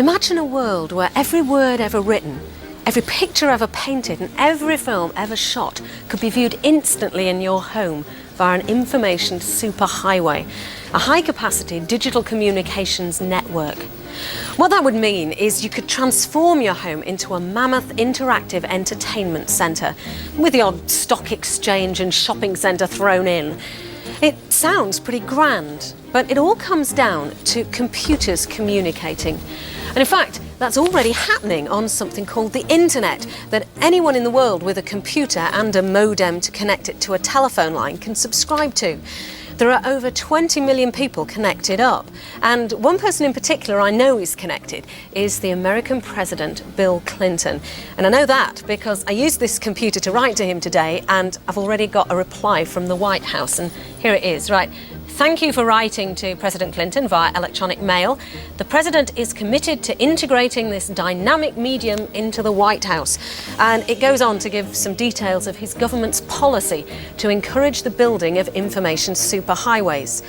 Imagine a world where every word ever written, every picture ever painted and every film ever shot could be viewed instantly in your home via an information superhighway, a high-capacity digital communications network. What that would mean is you could transform your home into a mammoth interactive entertainment centre, with the odd stock exchange and shopping centre thrown in. It sounds pretty grand, but it all comes down to computers communicating. And in fact, that's already happening on something called the internet, that anyone in the world with a computer and a modem to connect it to a telephone line can subscribe to. There are over 20 million people connected up, and one person in particular I know is connected is the American President, Bill Clinton. And I know that because I used this computer to write to him today, and I've already got a reply from the White House, and here it is. Right. Thank you for writing to President Clinton via electronic mail. The President is committed to integrating this dynamic medium into the White House. And it goes on to give some details of his government's policy to encourage the building of information superhighways.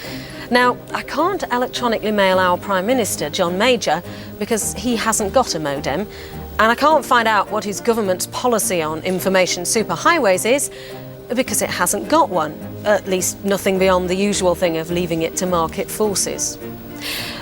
Now, I can't electronically mail our Prime Minister, John Major, because he hasn't got a modem. And I can't find out what his government's policy on information superhighways is, because it hasn't got one, at least nothing beyond the usual thing of leaving it to market forces.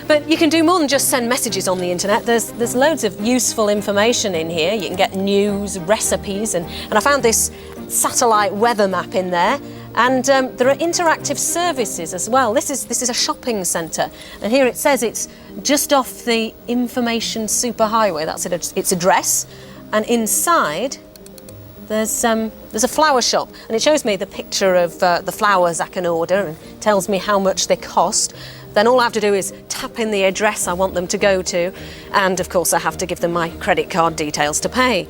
But you can do more than just send messages on the internet. There's loads of useful information in here. You can get news, recipes, and I found this satellite weather map in there. And there are interactive services as well. This is a shopping centre, and here it says it's just off the information superhighway. That's its address, and inside there's a flower shop, and it shows me the picture of the flowers I can order and tells me how much they cost. Then all I have to do is tap in the address I want them to go to, and of course I have to give them my credit card details to pay.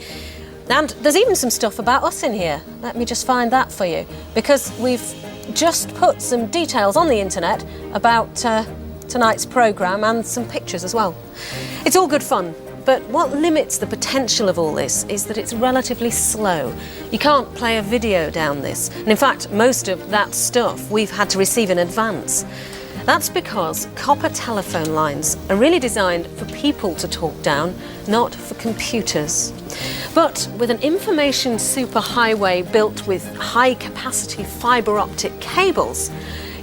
And there's even some stuff about us in here. Let me just find that for you, because we've just put some details on the internet about tonight's programme and some pictures as well. It's all good fun. But what limits the potential of all this is that it's relatively slow. You can't play a video down this. And in fact, most of that stuff we've had to receive in advance. That's because copper telephone lines are really designed for people to talk down, not for computers. But with an information superhighway built with high-capacity fibre optic cables,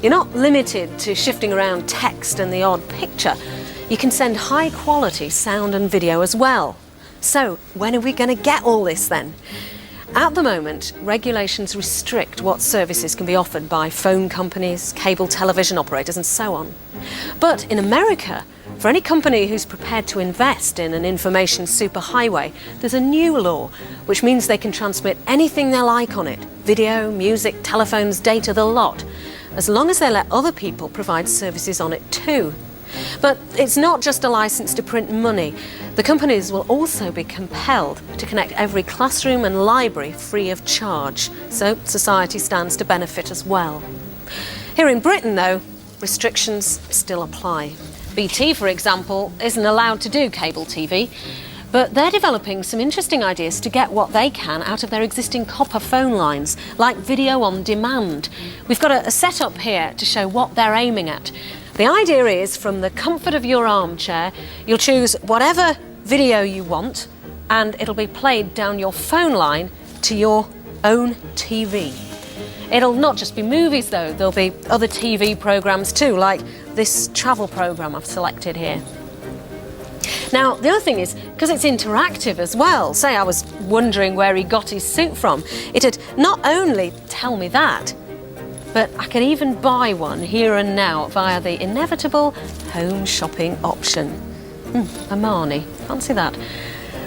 you're not limited to shifting around text and the odd picture. You can send high-quality sound and video as well. So, when are we going to get all this then? At the moment, regulations restrict what services can be offered by phone companies, cable television operators and so on. But in America, for any company who's prepared to invest in an information superhighway, there's a new law which means they can transmit anything they like on it: video, music, telephones, data, the lot, as long as they let other people provide services on it too. But it's not just a licence to print money. The companies will also be compelled to connect every classroom and library free of charge, so society stands to benefit as well. Here in Britain, though, restrictions still apply. BT, for example, isn't allowed to do cable TV, but they're developing some interesting ideas to get what they can out of their existing copper phone lines, like video on demand. We've got a setup here to show what they're aiming at. The idea is, from the comfort of your armchair, you'll choose whatever video you want, and it'll be played down your phone line to your own TV. It'll not just be movies though, there'll be other TV programmes too, like this travel programme I've selected here. Now, the other thing is, because it's interactive as well, say I was wondering where he got his suit from, it'd not only tell me that, but I can even buy one here and now via the inevitable home shopping option. Armani, fancy that.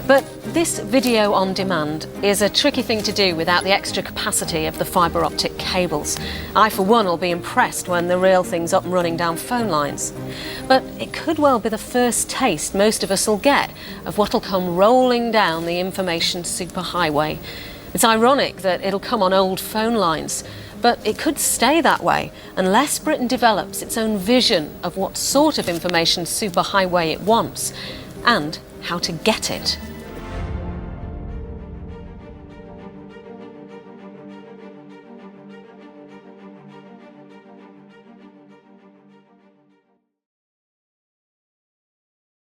But this video on demand is a tricky thing to do without the extra capacity of the fibre optic cables. I, for one, will be impressed when the real thing's up and running down phone lines. But it could well be the first taste most of us will get of what'll come rolling down the information superhighway. It's ironic that it'll come on old phone lines, but it could stay that way unless Britain develops its own vision of what sort of information superhighway it wants and how to get it.